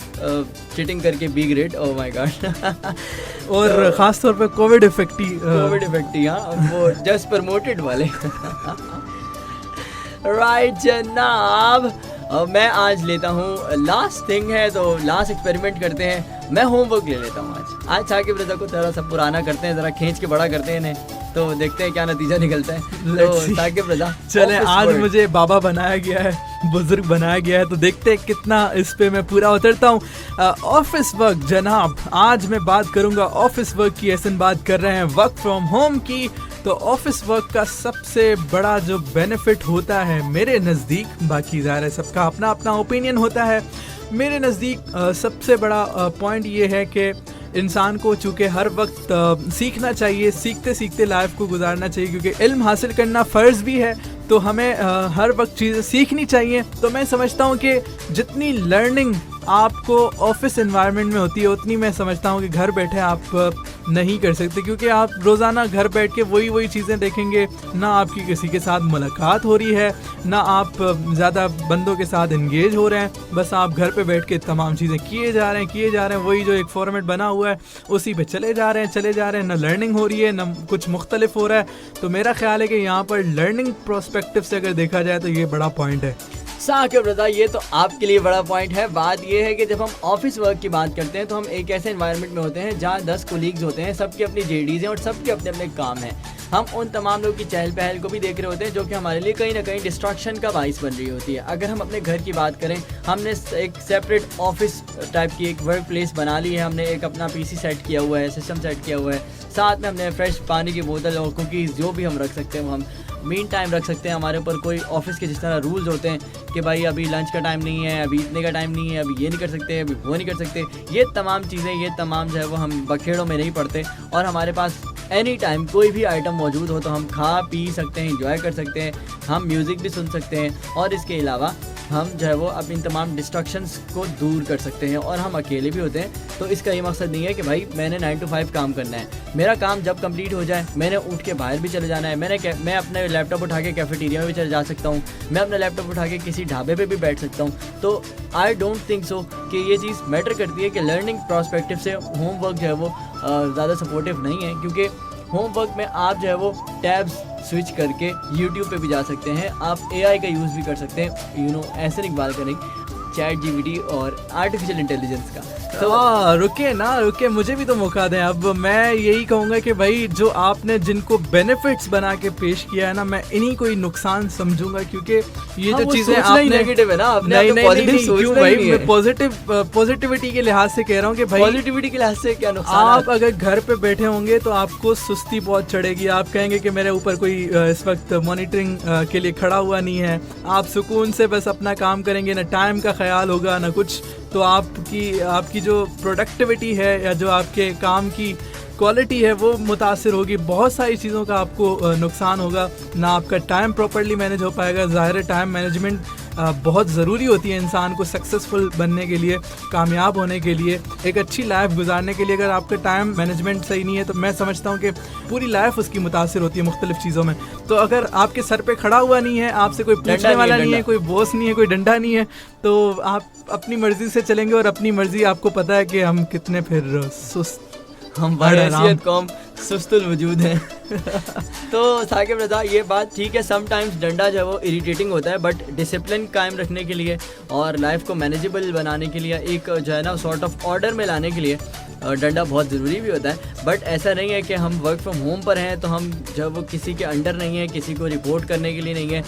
cheating करके B grade. Oh my god और खास तौर पे कोविड इफेक्टी हाँ, वो जस्ट प्रमोटेड वाले राइट जनाब। मैं आज लेता हूँ, लास्ट थिंग है तो लास्ट एक्सपेरिमेंट करते हैं, मैं होमवर्क ले लेता हूँ आज साकिब रज़ा को थोड़ा सा पुराना करते हैं, ज़रा खींच के बड़ा करते हैं इन्हें, तो देखते हैं क्या नतीजा निकलता है। तो साकिब रज़ा चले, आज मुझे बाबा बनाया गया है, बुजुर्ग बनाया गया है, तो देखते हैं कितना इस पे मैं पूरा उतरता हूँ। ऑफिस वर्क जनाब, आज मैं बात करूँगा ऑफिस वर्क की। ऐसे बात कर रहे हैं वर्क फ्रॉम होम की, तो ऑफिस वर्क का सबसे बड़ा जो बेनिफिट होता है मेरे नज़दीक, बाकी ज़ाहिर है सबका अपना अपना ओपिनियन होता है, मेरे नज़दीक सबसे बड़ा पॉइंट ये है कि इंसान को चूँकि हर वक्त सीखना चाहिए, सीखते सीखते लाइफ को गुजारना चाहिए, क्योंकि इल्म हासिल करना फ़र्ज़ भी है, तो हमें हर वक्त चीज़ें सीखनी चाहिए। तो मैं समझता हूँ कि जितनी लर्निंग आपको ऑफिस एनवायरनमेंट में होती है उतनी मैं समझता हूँ कि घर बैठे आप नहीं कर सकते, क्योंकि आप रोज़ाना घर बैठ के वही चीज़ें देखेंगे, ना आपकी किसी के साथ मुलाकात हो रही है, ना आप ज़्यादा बंदों के साथ इंगेज हो रहे हैं, बस आप घर पे बैठ के तमाम चीज़ें किए जा रहे हैं, वही जो एक फॉर्मेट बना हुआ है उसी पे चले जा रहे हैं, ना लर्निंग हो रही है ना कुछ मुख्तलिफ हो रहा है। तो मेरा ख्याल है कि यहाँ पर लर्निंग प्रोस्पेक्टिव से अगर देखा जाए तो ये बड़ा पॉइंट है। साकिब रज़ा, ये तो आपके लिए बड़ा पॉइंट है। बात ये है कि जब हम ऑफिस वर्क की बात करते हैं तो हम एक ऐसे एनवायरनमेंट में होते हैं जहाँ 10 कोलीग्स होते हैं, सबकी अपनी जेडीज़ हैं और सबके अपने अपने काम हैं। हम उन तमाम लोगों की चहल पहल को भी देख रहे होते हैं जो कि हमारे लिए कहीं ना कहीं डिस्ट्रैक्शन का बाइस बन रही होती है। अगर हम अपने घर की बात करें, हमने एक सेपरेट ऑफिस टाइप की एक वर्क प्लेस बना ली है, हमने एक अपना पीसी सेट किया हुआ है, सिस्टम सेट किया हुआ है, साथ में हमने फ्रेश पानी की बोतल और कुकीज़ जो भी हम रख सकते हैं वो हम मीन टाइम रख सकते हैं। हमारे ऊपर कोई ऑफिस के जिस तरह रूल्स होते हैं कि भाई अभी लंच का टाइम नहीं है, अभी इतने का टाइम नहीं है, अभी ये नहीं कर सकते, अभी वो नहीं कर सकते, ये तमाम चीज़ें, ये तमाम जो है वो हम बखेड़ों में नहीं पड़ते और हमारे पास एनी टाइम कोई भी आइटम मौजूद हो तो हम खा पी सकते हैं, इंजॉय कर सकते हैं, हम म्यूज़िक भी सुन सकते हैं और इसके अलावा हम जो है वो अपनी तमाम डिस्ट्रक्शंस को दूर कर सकते हैं और हम अकेले भी होते हैं। तो इसका ये मकसद नहीं है कि भाई मैंने 9 to 5 काम करना है, मेरा काम जब कंप्लीट हो जाए मैंने उठ के बाहर भी चले जाना है, मैं अपने लैपटॉप उठा के कैफेटेरिया में भी चले जा सकता हूँ, मैं अपना लैपटॉप उठा के किसी ढाबे पे भी बैठ सकता हूँ। तो आई डोंट थिंक सो कि ये चीज़ मैटर करती है कि लर्निंग प्रोस्पेक्टिव से होमवर्क जो है वो ज़्यादा सपोर्टिव नहीं है, क्योंकि होमवर्क में आप जो है वो टैब्स स्विच करके YouTube पे भी जा सकते हैं, आप AI का यूज़ भी कर सकते हैं, ऐसे नहीं बात करें, चैट जीपीटी और आर्टिफिशियल इंटेलिजेंस का। तो रुके मुझे भी तो मौका दें। अब मैं यही कहूंगा कि भाई जो आपने जिनको बेनिफिट्स बना के पेश किया है ना, मैं इन्हीं को ही नुकसान समझूंगा, क्योंकि ये जो चीजें आपने नेगेटिव है ना, आपने नहीं क्यों भाई, मैं पॉजिटिविटी के लिहाज से कह रहा हूँ कि भाई पॉजिटिविटी के लिहाज से क्या नुकसान। आप अगर घर पे बैठे होंगे तो आपको सुस्ती बहुत चढ़ेगी, आप कहेंगे कि मेरे ऊपर कोई इस वक्त मॉनिटरिंग के लिए खड़ा हुआ नहीं है, आप सुकून से बस अपना काम करेंगे, ना टाइम का ख्याल होगा ना कुछ, तो आपकी जो प्रोडक्टिविटी है या जो आपके काम की क्वालिटी है वो मुतासिर होगी, बहुत सारी चीज़ों का आपको नुकसान होगा, ना आपका टाइम प्रॉपर्ली मैनेज हो पाएगा। ज़ाहिर है टाइम मैनेजमेंट बहुत ज़रूरी होती है इंसान को सक्सेसफुल बनने के लिए, कामयाब होने के लिए, एक अच्छी लाइफ गुजारने के लिए। अगर आपका टाइम मैनेजमेंट सही नहीं है तो मैं समझता हूँ कि पूरी लाइफ उसकी मुतासिर होती है मुख्तलिफ चीज़ों में। तो अगर आपके सर पे खड़ा हुआ नहीं है, आपसे कोई पूछने वाला नहीं है, कोई बॉस नहीं है, कोई डंडा नहीं है, तो आप अपनी मर्जी से चलेंगे, और अपनी मर्जी आपको पता है कि हम कितने फिर सुस्त, हम बहैसियत कौम सुस्तुल वजूद है। तो साकिब रज़ा, ये बात ठीक है, समटाइम्स डंडा जो है वो इरिटेटिंग होता है, बट डिसिप्लिन कायम रखने के लिए और लाइफ को मैनेजेबल बनाने के लिए, एक जो है ना सॉर्ट ऑफ ऑर्डर में लाने के लिए डंडा बहुत ज़रूरी भी होता है। बट ऐसा नहीं है कि हम वर्क फ्रॉम होम पर हैं तो हम जब वो किसी के अंडर नहीं है, किसी को रिपोर्ट करने के लिए नहीं है,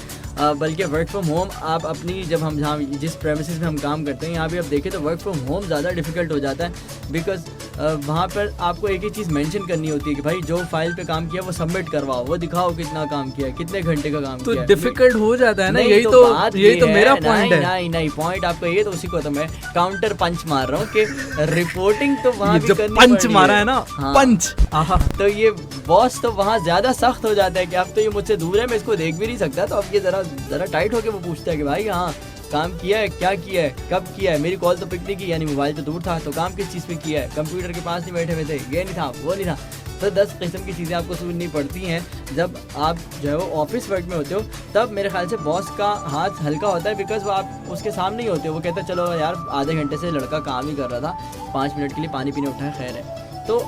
बल्कि वर्क फ्रॉम होम आप अपनी, जब हम जहाँ जिस प्रेमिसेस में हम काम करते हैं, यहाँ भी आप देखें तो वर्क फ्रॉम होम ज़्यादा डिफ़िकल्ट हो जाता है, बिकॉज वहाँ पर आपको एक ही चीज़ मेंशन करनी होती है कि भाई जो फाइल पे काम किया वो सबमिट करवाओ, वो दिखाओ कितना काम किया है, कितने घंटे का काम किया है। तो डिफिकल्ट हो जाता है ना, यही तो मेरा पॉइंट है। नहीं पॉइंट आपका ये, तो उसी को तो मैं काउंटर पंच मार रहा हूँ कि रिपोर्टिंग तो वहाँ जो पंच मारा है ना, पंच, तो ये बॉस तो वहाँ ज्यादा सख्त हो जाता है कि अब तो ये मुझसे दूर है, मैं इसको देख भी नहीं सकता, तो अब ये जरा टाइट होके वो पूछता है कि भाई हाँ काम किया है, क्या किया है, कब किया है, मेरी कॉल तो पिक नहीं की, यानी मोबाइल तो दूर था, तो काम किस चीज़ पे किया है, कंप्यूटर के पास नहीं बैठे हुए थे, ये नहीं था, वो नहीं था। तो 10 किस्म की चीज़ें आपको सुननी पड़ती हैं जब आप जो है वो ऑफिस वर्क में होते हो। तब मेरे ख्याल से बॉस का हाथ हल्का होता है, बिकॉज वो आप उसके सामने ही होते हो, वो कहता है चलो यार आधे घंटे से लड़का काम ही कर रहा था, 5 मिनट के लिए पानी पीने उठा है, खैर है। तो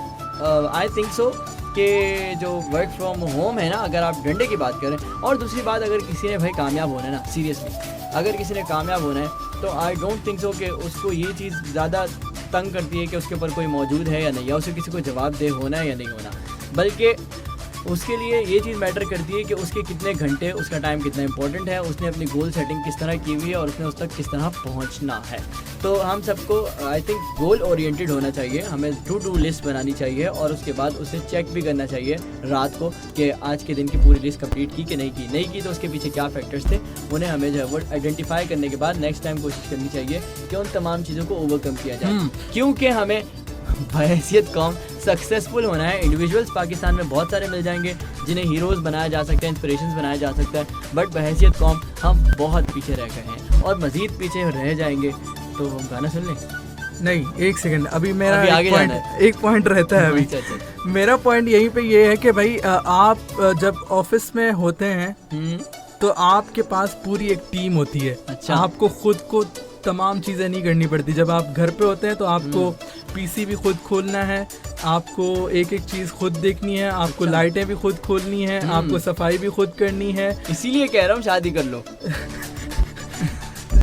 आई थिंक सो कि जो वर्क फ्रॉम होम है ना, अगर आप डंडे की बात करें, और दूसरी बात, अगर किसी ने भाई कामयाब होना है ना, सीरियसली अगर किसी ने कामयाब होना है, तो आई डोंट थिंक सो कि उसको ये चीज़ ज़्यादा तंग करती है कि उसके ऊपर कोई मौजूद है या नहीं, या उसे किसी को जवाबदेह होना है या नहीं होना, बल्कि उसके लिए ये चीज़ मैटर करती है कि उसके कितने घंटे, उसका टाइम कितना इंपॉर्टेंट है, उसने अपनी गोल सेटिंग किस तरह की हुई है और उसने उस तक किस तरह पहुंचना है। तो हम सबको आई थिंक गोल ओरिएंटेड होना चाहिए, हमें टू डू लिस्ट बनानी चाहिए और उसके बाद उसे चेक भी करना चाहिए रात को कि आज के दिन की पूरी लिस्ट कंप्लीट की कि नहीं की तो उसके पीछे क्या फैक्टर्स थे, उन्हें हमें जो है वो आइडेंटिफाई करने के बाद नेक्स्ट टाइम कोशिश करनी चाहिए कि उन तमाम चीज़ों को ओवरकम किया जाए, क्योंकि हमें बहैसियत कौम सक्सेसफुल होना है। इंडिविजुअल्स पाकिस्तान में बहुत सारे मिल जाएंगे जिन्हें हीरोज़ बनाया जा सकता है, इंस्पिरेशंस बनाया जा सकता है, बट बहैसियत कौम हम बहुत पीछे रह गए हैं और मज़ीद पीछे रह जाएंगे। तो हम गाना सुन लें? नहीं, एक सेकंड, अभी मेरा एक पॉइंट रहता है अभी। मेरा पॉइंट यहीं पे ये है कि भाई आप जब ऑफिस में होते हैं तो आपके पास पूरी एक टीम होती है। अच्छा। आपको खुद को तमाम चीज़ें नहीं करनी पड़ती। जब आप घर पे होते हैं तो आपको पीसी भी खुद खोलना है, आपको एक एक चीज़ खुद देखनी है, आपको लाइटें भी खुद खोलनी है, आपको सफाई भी खुद करनी है। इसीलिए कह रहा हूँ शादी कर लो।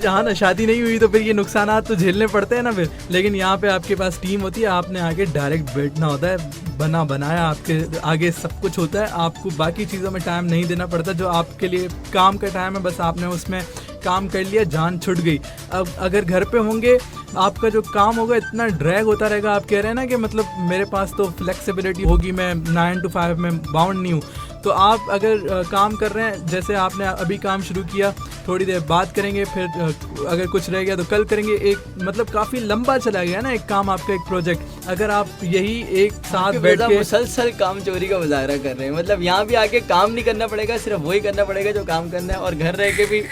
हाँ ना, शादी नहीं हुई तो फिर ये नुकसानात तो झेलने पड़ते हैं ना फिर। लेकिन यहाँ पे आपके पास टीम होती है, आपने आगे डायरेक्ट बैठना होता है, बना बनाया आपके आगे सब कुछ होता है, आपको बाकी चीज़ों में टाइम नहीं देना पड़ता। जो आपके लिए काम का टाइम है बस आपने उसमें काम कर लिया, जान छुट गई। अब अगर घर पे होंगे आपका जो काम होगा इतना ड्रैग होता रहेगा। आप कह रहे हैं ना कि मतलब मेरे पास तो फ्लेक्सिबिलिटी होगी, मैं 9 to 5 में बाउंड नहीं हूँ। तो आप अगर काम कर रहे हैं, जैसे आपने अभी काम शुरू किया, थोड़ी देर बात करेंगे, फिर अगर कुछ रह गया तो कल करेंगे, एक मतलब काफ़ी लंबा चला गया ना एक काम आपका, एक प्रोजेक्ट। अगर आप यही एक साथ बैठ के मुसलसल काम चोरी का मुजाहरा कर रहे हैं, मतलब यहाँ भी आके काम नहीं करना पड़ेगा, सिर्फ वही करना पड़ेगा जो काम करना है, और घर रह के भी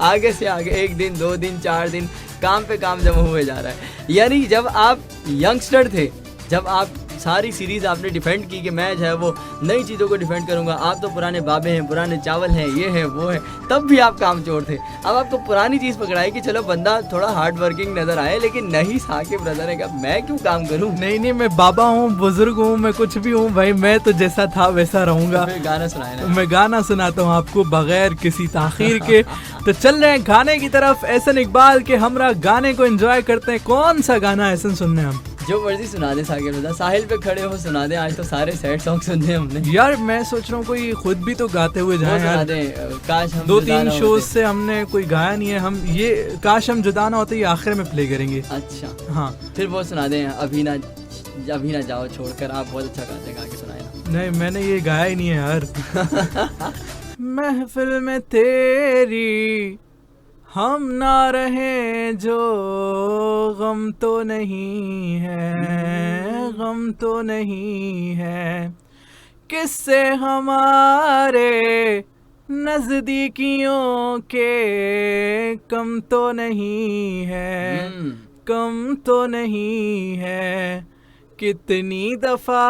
आगे से आगे 1 दिन 2 दिन 4 दिन काम पे काम जमा हुए जा रहा है। यानी जब आप यंगस्टर थे, जब आप सारी सीरीज आपने डिफेंड की कि मैं जो है वो नई चीज़ों को डिफेंड करूंगा, आप तो पुराने बाबे हैं, पुराने चावल हैं, ये है वो है, तब भी आप काम चोर थे। अब आपको पुरानी चीज़ पकड़ाई कि चलो बंदा थोड़ा हार्ड वर्किंग नजर आए, लेकिन नहीं, साकिब रज़ा ने कहा मैं क्यों काम करूँ। नहीं, मैं बाबा हूँ, बुजुर्ग हूँ, मैं कुछ भी हूँ भाई, मैं तो जैसा था वैसा रहूंगा। गाना सुनाए ना। मैं गाना सुनाता हूँ आपको बगैर किसी ताखीर के। तो चल रहे हैं गाने की तरफ। एहसन इकबाल के हमरा गाने को एंजॉय करते हैं। कौन सा गाना एहसन सुनने हम? जो मर्जी सुना दे साकिब रज़ा, साहिल पे खड़े हो सुना दे, आज तो सारे सैड सॉन्ग सुनने हमने। यार मैं सोच रहा हूँ कोई खुद भी तो गाते हुए जाए यार। काश हम 2-3 शोज से हमने कोई गाया नहीं है। हम ये काश हम जुदा ना होते ये आखिर में प्ले करेंगे। अच्छा हाँ, फिर वो सुना दें, अभी ना जाओ छोड़कर। आप बहुत अच्छा गाते हैं, गा के सुनाए ना। नहीं मैंने ये गाया ही नहीं है यार। महफिल में तेरी हम ना रहे जो गम तो नहीं है, गम तो नहीं है, किससे हमारे नजदीकियों के कम तो नहीं है, कम तो नहीं है। कितनी दफा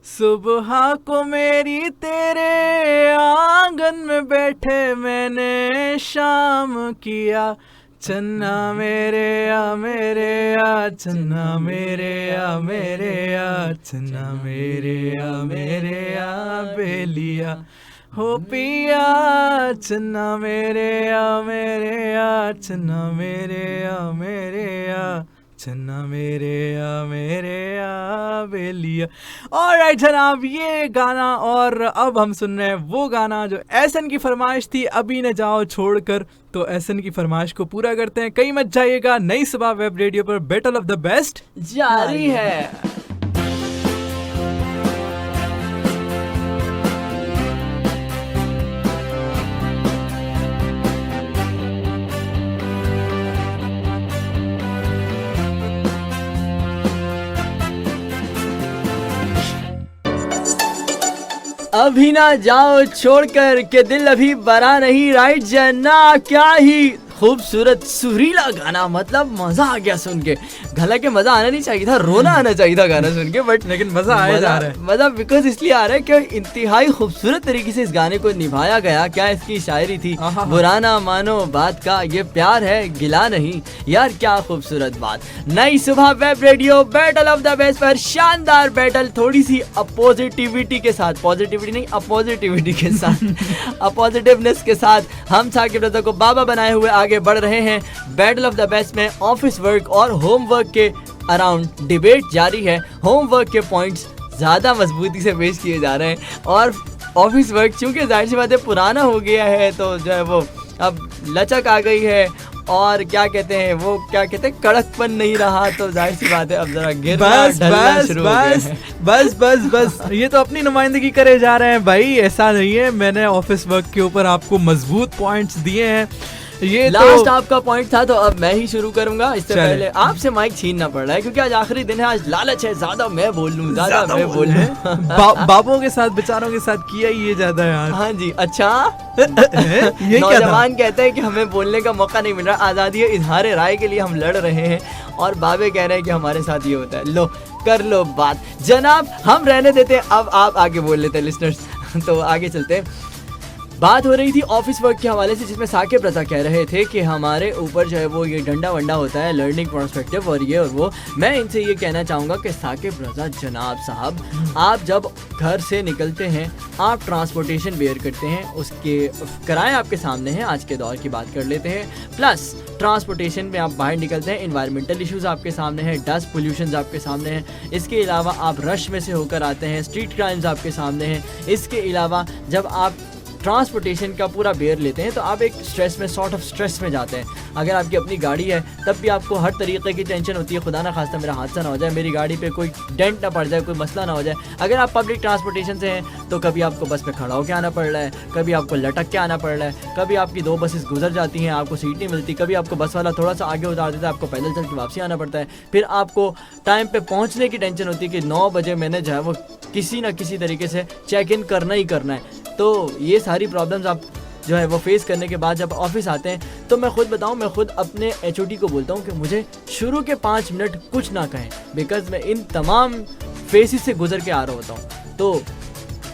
सुबह को मेरी तेरे आंगन में बैठे मैंने शाम किया, चन्ना मेरे आ मेरे आ, चन्ना मेरे आ मेरे आ, चन्ना मेरे आ मेरे आ बेलिया हो पिया, चन्ना मेरे आ मेरे आ, चन्ना मेरे आ मेरे आ, चन्ना मेरे आ बेलिया। ऑलराइट जनाब, ये गाना। और अब हम सुन रहे हैं वो गाना जो एहसन की फरमाइश थी, अभी न जाओ छोड़कर। तो एहसन की फरमाइश को पूरा करते हैं। कहीं मत जाइएगा, नई सुबह वेब रेडियो पर बैटल ऑफ द बेस्ट जारी है। अभी ना जाओ छोड़कर के दिल अभी बरा नहीं, राइट जना, क्या ही खूबसूरत सुरीला गाना, मतलब मजा आ गया सुन के। हालांकि मजा आना नहीं चाहिए था, रोना आना चाहिए था गाना सुन के, बट लेकिन मजा आया जा रहा है। मजा बिकॉज इसलिए आ रहा है कि इंतहाई खूबसूरत तरीके से इस गाने को निभाया गया। क्या इसकी शायरी थी, बुरा ना मानो बात का ये प्यार है गिला नहीं। यार क्या खूबसूरत बात। नई सुबह web radio battle of the best पर शानदार बैटल, थोड़ी सी अपॉजिटिविटी के साथ, पॉजिटिविटी नहीं अपॉजिटिविटी के साथ, अपॉजिटिवनेस के साथ हम साकिब रज़ा को बाबा बनाए हुए आगे बढ़ रहे हैं। बैटल ऑफ द बेस्ट में ऑफिस वर्क और होमवर्क के अराउंड डिबेट जारी है। होमवर्क के पॉइंट्स ज़्यादा मजबूती से पेश किए जा रहे हैं और ऑफिस वर्क चूँकि जाहिर सी बात है पुराना हो गया है, तो जो है वो अब लचक आ गई है और क्या कहते हैं वो, क्या कहते हैं, कड़कपन नहीं रहा, तो जाहिर सी बात है अब जरा गिरना ढलना शुरू हो गया है। बस ये तो अपनी नुमाइंदगी करे जा रहे हैं भाई, ऐसा नहीं है। मैंने ऑफिस वर्क के ऊपर आपको मजबूत पॉइंट्स दिए हैं। ये लास्ट आपका पॉइंट था, तो अब मैं ही शुरू करूंगा। इससे पहले आपसे माइक छीनना पड़ रहा है क्योंकि आज आखिरी दिन है, आज लालच है, ज्यादा मैं बोल लूं, ज्यादा मैं बोल लूं। बाबों के साथ बेचारों के साथ किया ही ये ज्यादा है यार। हाँ जी, अच्छा ये नौजवान कहते हैं कि हमें बोलने का मौका नहीं मिल रहा, आजादी है इजहार राय के लिए हम लड़ रहे हैं और बाबे कह रहे हैं कि हमारे साथ ये होता है। लो कर लो बात जनाब, हम रहने देते हैं, अब आप आगे बोल लेते हैं लिसनर्स। तो आगे चलते हैं। बात हो रही थी ऑफिस वर्क के हवाले से, जिसमें साकिब रज़ा कह रहे थे कि हमारे ऊपर जो है वो ये डंडा वंडा होता है, लर्निंग पर्सपेक्टिव और ये और वो। मैं इनसे ये कहना चाहूँगा कि साकिब रज़ा जनाब साहब, आप जब घर से निकलते हैं, आप ट्रांसपोर्टेशन बेयर करते हैं, उसके किराए आपके सामने हैं, आज के दौर की बात कर लेते हैं, प्लस ट्रांसपोर्टेशन में आप बाहर निकलते हैं, इन्वायरमेंटल इश्यूज़ आपके सामने हैं, डस्ट पोल्यूशन आपके सामने हैं, इसके अलावा आप रश में से होकर आते हैं, स्ट्रीट क्राइम्स आपके सामने हैं, इसके अलावा जब आप ट्रांसपोर्टेशन का पूरा बेयर लेते हैं तो आप एक स्ट्रेस में, सॉर्ट ऑफ स्ट्रेस में जाते हैं। अगर आपकी अपनी गाड़ी है तब भी आपको हर तरीके की टेंशन होती है, खुदा ना खास्ता मेरा हादसा ना हो जाए, मेरी गाड़ी पे कोई डेंट ना पड़ जाए, कोई मसला ना हो जाए। अगर आप पब्लिक ट्रांसपोर्टेशन से हैं तो कभी आपको बस पे खड़ा होकर आना पड़ रहा है, कभी आपको लटक के आना पड़ रहा है, कभी आपकी 2 बसेस गुजर जाती हैं, आपको सीट नहीं मिलती, कभी आपको बस वाला थोड़ा सा आगे उतार देता है, आपको पैदल चल के वापसी आना पड़ता है, फिर आपको टाइम पे पहुंचने की टेंशन होती है कि 9 बजे मैंने जो है वो किसी ना किसी तरीके से चेक इन करना ही करना है। तो ये सारी प्रॉब्लम्स आप जो है वो फेस करने के बाद जब ऑफिस आते हैं तो मैं खुद बताऊं, मैं खुद अपने HOD को बोलता हूं कि मुझे शुरू के 5 मिनट कुछ ना कहें, बिकॉज मैं इन तमाम फेसेस से गुजर के आ रहा होता हूं। तो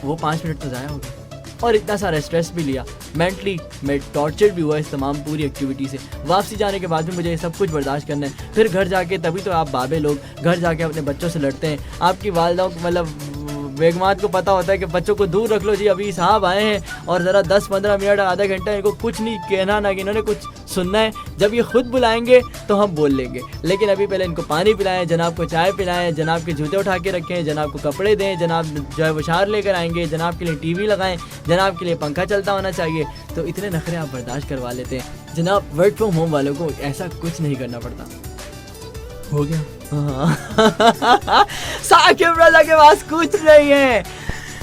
वो 5 मिनट तो ज़ाया हो गए और इतना सारा स्ट्रेस भी लिया, मेंटली मैं टॉर्चर भी हुआ इस तमाम पूरी एक्टिविटी से। वापसी जाने के बाद भी मुझे ये सब कुछ बर्दाश्त करना है। फिर घर जाके, तभी तो आप बाबे लोग घर जाके अपने बच्चों से लड़ते हैं। आपकी वालदाओं को, मतलब बेगमात को पता होता है कि बच्चों को दूर रख लो जी, अभी साहब आए हैं और ज़रा 10-15 मिनट, आधा घंटा इनको कुछ नहीं कहना ना कि इन्होंने कुछ सुनना है। जब ये खुद बुलाएंगे तो हम बोल लेंगे, लेकिन अभी पहले इनको पानी पिलाएं, जनाब को चाय पिलाएं, जनाब के जूते उठा के रखें, जनाब को कपड़े दें, जनाब जो है वशार लेकर आएंगे, जनाब के लिए TV लगाएं, जनाब के लिए पंखा चलता होना चाहिए। तो इतने नखरे आप बर्दाश्त करवा लेते हैं। जनाब वर्क फ्रॉम होम वालों को ऐसा कुछ नहीं करना पड़ता। हो गया। साकिब रज़ा के पास कुछ नहीं है।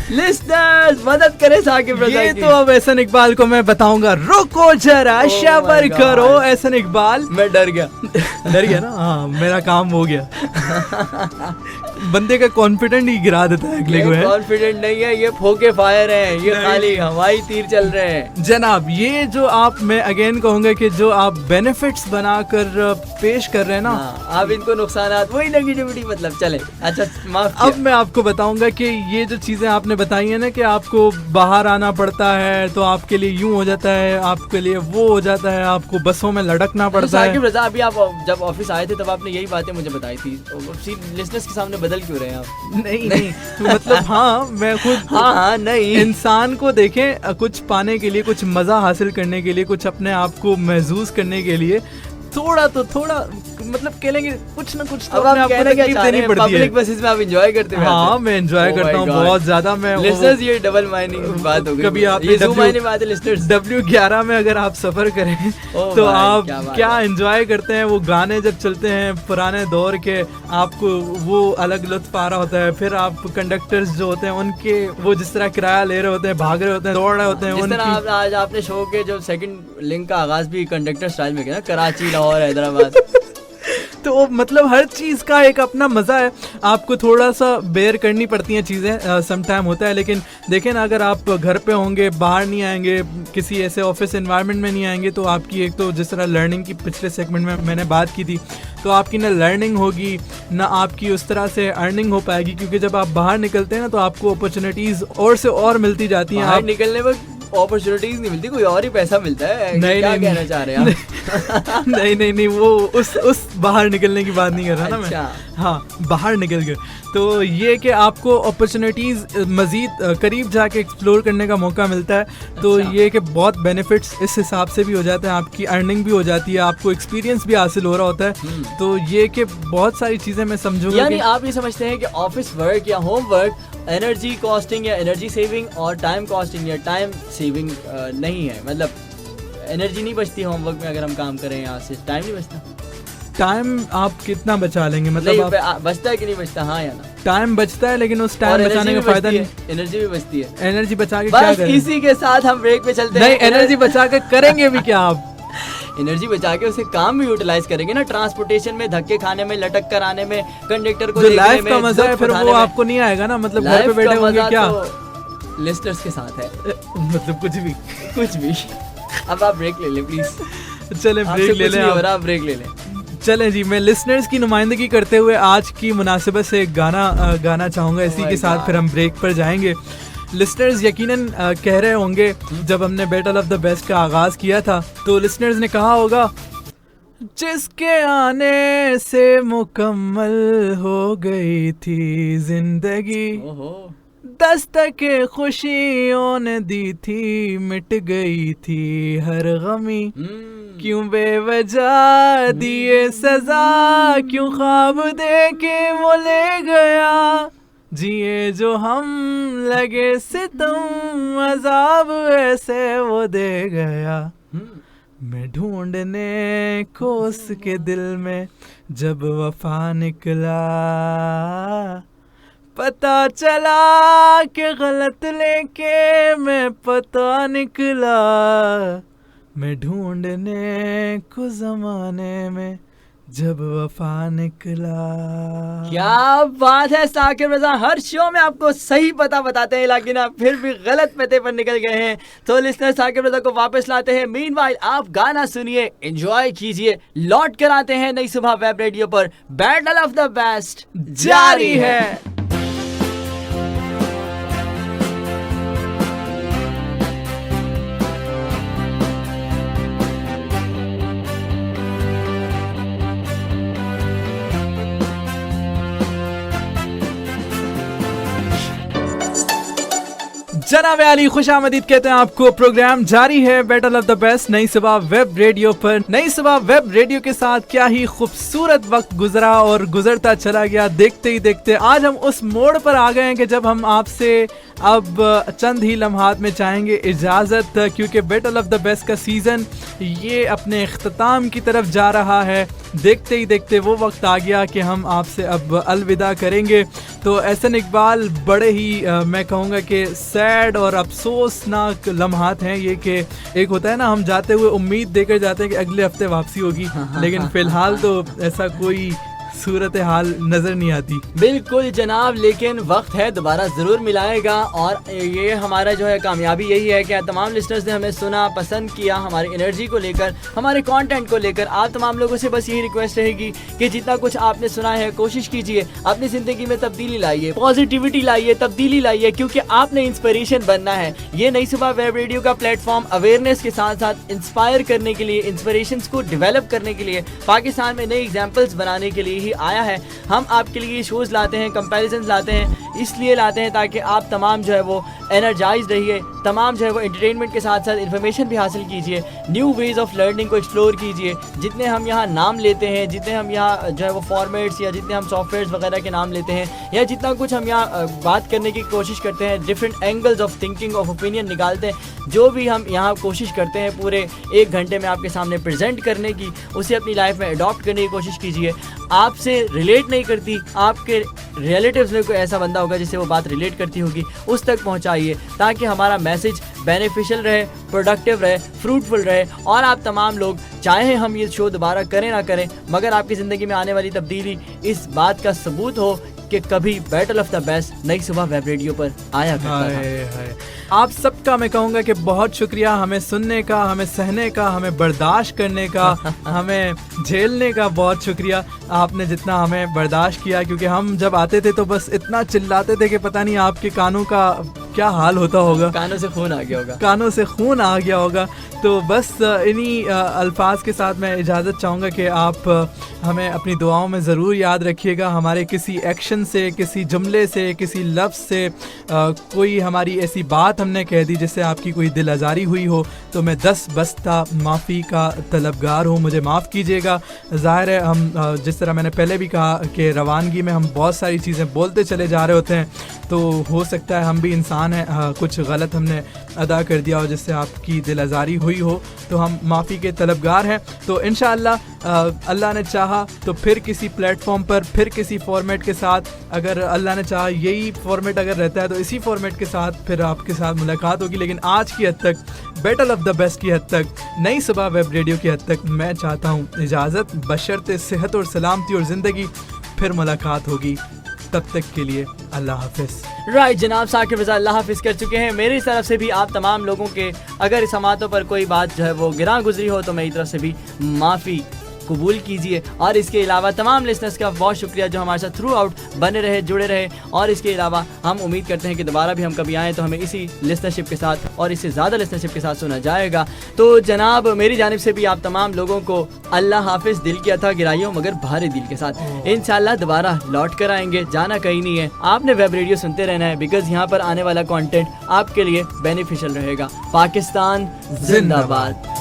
लिस्टनर्स मदद करें साकिब रज़ा ये की। तो अब एहसन इकबाल को मैं बताऊंगा, रुको जरा Oh सब्र my God. करो एहसन इकबाल। मैं डर गया। डर गया ना? हाँ, मेरा काम हो गया। बंदे का कॉन्फिडेंट ही गिरा देता है अगले को, ये है। कॉन्फिडेंट नहीं है, ये फोके फायर है, ये नहीं। खाली हवाई तीर चल रहे हैं। जनाब, ये जो आप, मैं अगेन कहूंगा कि जो आप बेनिफिट्स बनाकर पेश कर रहे हैं ना, हाँ, आप इनको नुकसानात, वही नेगेटिविटी, मतलब चले। अच्छा माफ अब मैं आपको बताऊंगा कि ये जो चीजें आपने बताई है ना कि आपको बाहर आना पड़ता है तो आपके लिए यूं हो जाता है, आपके लिए वो हो जाता है, आपको बसों में लटकना पड़ता है। साकिब रज़ा, अभी आप जब ऑफिस आए थे तब आपने यही बातें मुझे बताई थी। लिसनर्स के सामने बदल क्यों रहे हैं आप? नहीं मतलब हाँ, मैं खुद हाँ नहीं, इंसान को देखें, कुछ पाने के लिए, कुछ मजा हासिल करने के लिए, कुछ अपने आप को महसूस करने के लिए थोड़ा मतलब कह लेंगे कुछ ना कुछ तो अब अपने आप आप को कहना क्या तकलीफ चाह रहे देनी हैं? पड़ती है। पब्लिक बसेस में आप एंजॉय करते हैं? हाँ, मैं एंजॉय Oh करता my हूँ God. बहुत ज्यादा। मैं लिसनर्स, ये डबल माइनिंग बात हो गई। कभी आपने ये ज़ूम आने में आते लिसनर्स। W11 में अगर आप सफर करें Oh तो भाई, आप क्या बात क्या है। एंजॉय करते हैं। वो गाने जब चलते हैं पुराने दौर के, आपको वो अलग लुत्फ आ रहा होता है। फिर आप कंडक्टर्स जो होते हैं उनके, वो जिस तरह किराया ले रहे होते हैं, भाग रहे होते हैं, दौड़ रहे होते हैं, जिस तरह उनकी आज आपने शो के जो सेकंड लिंक का आगाज भी कंडक्टर स्टाइल में किया ना, कराची, लाहौर, हैदराबाद। तो मतलब हर चीज़ का एक अपना मज़ा है। आपको थोड़ा सा बेयर करनी पड़ती हैं चीज़ें, सम टाइम होता है। लेकिन देखें ना, अगर आप घर पे होंगे, बाहर नहीं आएंगे, किसी ऐसे ऑफिस एनवायरनमेंट में नहीं आएंगे, तो आपकी एक तो जिस तरह लर्निंग की पिछले सेगमेंट में मैंने बात की थी, तो आपकी ना लर्निंग होगी ना आपकी उस तरह से अर्निंग हो पाएगी। क्योंकि जब आप बाहर निकलते हैं ना तो आपको अपॉर्चुनिटीज़ और से और मिलती जाती हैं। बाहर आप निकलने में अपॉर्चुनिटीज नहीं मिलती, कोई और ही पैसा मिलता है। नहीं, क्या नहीं, कहना चाह रहे हैं आप? नहीं, वो उस बाहर निकलने की बात नहीं कर रहा ना मैं। अच्छा। हाँ, बाहर निकल गए तो ये कि आपको अपॉर्चुनिटीज़ मज़ीद करीब जाके एक्सप्लोर करने का मौका मिलता है। तो अच्छा। ये कि बहुत बेनिफिट्स इस हिसाब से भी हो जाते हैं, आपकी अर्निंग भी हो जाती है, आपको एक्सपीरियंस भी हासिल हो रहा होता है। तो ये कि बहुत सारी चीज़ें मैं समझूंगा। यानी आप ये समझते हैं कि ऑफिस वर्क या होम वर्क एनर्जी कॉस्टिंग या एनर्जी सेविंग और टाइम कॉस्टिंग या टाइम सेविंग नहीं है, मतलब एनर्जी नहीं बचती होमवर्क में अगर हम काम करें, यहाँ से टाइम नहीं बचता। टाइम आप कितना बचा लेंगे, मतलब आप नहीं, बचता है कि नहीं बचता? हाँ या ना? टाइम बचता है, लेकिन उस और टाइम एनर्जी बचाने भी का फायदा बचती नहीं। है, एनर्जी भी बचती है। एनर्जी बचा के क्या बस करें? इसी के साथ हम ब्रेक पे चलते हैं। नहीं, एनर्जी बचा के करेंगे भी क्या आप? एनर्जी बचा के उसे काम भी यूटिलाइज करेंगे ना, ट्रांसपोर्टेशन में, धक्के खाने में, लटक कर आने में, कंडक्टर को जो देखने लाइफ में, का मजा है दुख फिर उठाने वो में। आपको नहीं आएगा ना, मतलब घर लाइफ पे बैठे का होंगे मजा क्या? तो लिस्टर्स के साथ है। मतलब कुछ भी। कुछ भी। अब आप ब्रेक ले लें प्लीज। चले ब्रेक ले लें आप। आप ब्रेक ले लें। चलें जी, मैं लिसनर्स की नुमाइंदगी करते हुए आज की मुनासिबत से एक गाना चाहूँगा। इसी my के साथ God. फिर हम ब्रेक पर जाएंगे। लिसनर्स यकीनन कह रहे होंगे, जब हमने बैटल ऑफ द बेस्ट का आगाज़ किया था तो लिसनर्स ने कहा होगा, जिसके आने से मुकम्मल हो गई थी जिंदगी, ओहो। दस्तक खुशियों ने दी थी, मिट गई थी हर गमी। क्यों बेवजह दिए सजा, क्यों ख्वाब दे के वो ले गया, जिए जो हम लगे सितम, अजाब ऐसे वो दे गया। मैं ढूंढने को उसके दिल में जब वफा निकला, पता चला कि गलत लेके मैं पता निकला। मैं ढूंढने को जमाने में जब वफा निकला। क्या बात है साकिब रजा, हर शो में आपको सही पता बताते हैं लेकिन आप फिर भी गलत पते पर निकल गए हैं। तो लिस्नर साकिब रजा को वापस लाते हैं। मीनवाइल आप गाना सुनिए, एंजॉय कीजिए, लौट कर आते हैं नई सुबह वेब रेडियो पर। बैटल ऑफ द बेस्ट जारी है। जनाब अली खुशामदीद कहते हैं आपको। प्रोग्राम जारी है बैटल ऑफ द बेस्ट नई सुबह वेब रेडियो पर। नई सुबह वेब रेडियो के साथ क्या ही खूबसूरत वक्त गुजरा और गुजरता चला गया। देखते ही देखते आज हम उस मोड़ पर आ गए हैं कि जब हम आपसे अब चंद ही लम्हात में चाहेंगे इजाज़त, क्योंकि बैटल ऑफ द बेस्ट का सीज़न ये अपने इख्तिताम की तरफ जा रहा है। देखते ही देखते वो वक्त आ गया कि हम आपसे अब अलविदा करेंगे। तो एहसन इकबाल, बड़े ही मैं कहूँगा कि सैड और अफसोसनाक लम्हात हैं ये कि एक होता है ना, हम जाते हुए उम्मीद देकर जाते हैं कि अगले हफ्ते वापसी होगी, लेकिन फ़िलहाल तो ऐसा कोई सूरत हाल नजर नहीं आती। बिल्कुल जनाब, लेकिन वक्त है, दोबारा जरूर मिलाएगा। और ये हमारा जो है कामयाबी यही है कि तमाम लिस्टनर्स ने हमें सुना, पसंद किया, हमारी एनर्जी को लेकर, हमारे कंटेंट को लेकर। आप तमाम लोगों से बस यही रिक्वेस्ट रहेगी कि जितना कुछ आपने सुना है कोशिश कीजिए अपनी जिंदगी में तब्दीली लाइए, पॉजिटिविटी लाइए, तब्दीली लाइए, क्योंकि आपने इंस्पिरेशन बनना है। ये नई सुबह वेब रेडियो का प्लेटफॉर्म अवेयरनेस के साथ साथ इंस्पायर करने के लिए, इंस्पिरेशन को डेवलप करने के लिए, पाकिस्तान में नई एग्जाम्पल्स बनाने के लिए आया है। हम आपके लिए शोज लाते हैं, कंपैरिजन लाते हैं, इसलिए लाते हैं ताकि आप तमाम जो है वो एनर्जाइज रहिए, तमाम जो है वो एंटरटेनमेंट के साथ साथ इन्फॉर्मेशन भी हासिल कीजिए, न्यू वेज ऑफ लर्निंग को एक्सप्लोर कीजिए। जितने हम यहाँ नाम लेते हैं, जितने हम यहाँ जो है वो फॉर्मेट्स या जितने हम सॉफ्टवेयर्स वगैरह के नाम लेते हैं, या जितना कुछ हम यहाँ बात करने की कोशिश करते हैं, different angles of thinking of opinion निकालते हैं, जो भी हम यहाँ कोशिश करते हैं पूरे 1 घंटे में आपके सामने प्रेजेंट करने की, उसे अपनी लाइफ में अडॉप्ट करने की कोशिश कीजिए। आपसे रिलेट नहीं करती, आपके रिलेटिव्स में कोई ऐसा बंदा होगा जिससे वो बात रिलेट करती होगी, उस तक पहुंचाइए ताकि हमारा मैसेज बेनिफिशियल रहे, प्रोडक्टिव रहे, फ्रूटफुल रहे। और आप तमाम लोग, चाहे हम ये शो दोबारा करें ना करें, मगर आपकी ज़िंदगी में आने वाली तब्दीली इस बात का सबूत हो कि कभी बैटल ऑफ द बेस्ट नई सुबह वेब रेडियो पर आया करता था। आप सबका मैं कहूँगा कि बहुत शुक्रिया, हमें सुनने का, हमें सहने का, हमें बर्दाश्त करने का, हमें झेलने का बहुत शुक्रिया। आपने जितना हमें बर्दाश्त किया, क्योंकि हम जब आते थे तो बस इतना चिल्लाते थे कि पता नहीं आपके कानों का क्या हाल होता होगा, कानों से खून आ गया होगा, कानों से खून आ गया होगा। तो बस इन्हीं अल्फाज के साथ मैं इजाज़त चाहूँगा कि आप हमें अपनी दुआओं में ज़रूर याद रखिएगा। हमारे किसी एक्शन से, किसी जुमले से, किसी लफ्ज़ से, कोई हमारी ऐसी बात हमने कह दी जिससे आपकी कोई दिल आज़ारी हुई हो, तो मैं 10 बस्ता माफ़ी का तलबगार हूँ, मुझे माफ़ कीजिएगा। ज़ाहिर है हम जिस तरह मैंने पहले भी कहा कि रवानगी में हम बहुत सारी चीज़ें बोलते चले जा रहे होते हैं, तो हो सकता है हम भी इंसान हैं, कुछ गलत हमने अदा कर दिया हो जिससे आपकी दिल आज़ारी हुई हो, तो हम माफ़ी के तलबगार हैं। तो इंशाअल्लाह अल्लाह ने चाहा तो फिर किसी प्लेटफॉर्म पर, फिर किसी फॉर्मेट के साथ, अगर अल्लाह ने चाहा यही फॉर्मेट अगर रहता है तो इसी फॉर्मेट के साथ फिर आपके साथ मुलाकात होगी। लेकिन आज की हद तक, बैटल ऑफ द बेस्ट की हद तक, नई सुबह वेब रेडियो की हद तक मैं चाहता हूँ इजाज़त, बशर्ते सेहत और सलामती और ज़िंदगी। फिर मुलाकात होगी, तब तक के लिए अल्लाह हाफिज़। राइट जनाब, साकिब रज़ा अल्लाह हाफिज़ कर चुके हैं। मेरी तरफ से भी आप तमाम लोगों के अगर समातों पर कोई बात जो है वो गिरा गुजरी हो तो मेरी तरफ से भी माफ़ी कबूल कीजिए। और इसके अलावा तमाम लिसनर्स का बहुत शुक्रिया जो हमारे साथ थ्रू आउट बने रहे, जुड़े रहे। और इसके अलावा हम उम्मीद करते हैं कि दोबारा भी हम कभी आएँ तो हमें इसी लिसनरशिप के साथ और इससे ज़्यादा लिसनरशिप के साथ सुना जाएगा। तो जनाब मेरी जानिब से भी आप तमाम लोगों को अल्लाह हाफिज़। दिल की अथा गिराइयों मगर भारी दिल के साथ इंशाल्लाह दोबारा लौट कर आएंगे, जाना कहीं नहीं है। आपने वेब रेडियो सुनते रहना है, बिकॉज यहाँ पर आने वाला कॉन्टेंट आपके लिए बेनिफिशियल रहेगा। पाकिस्तान जिंदाबाद।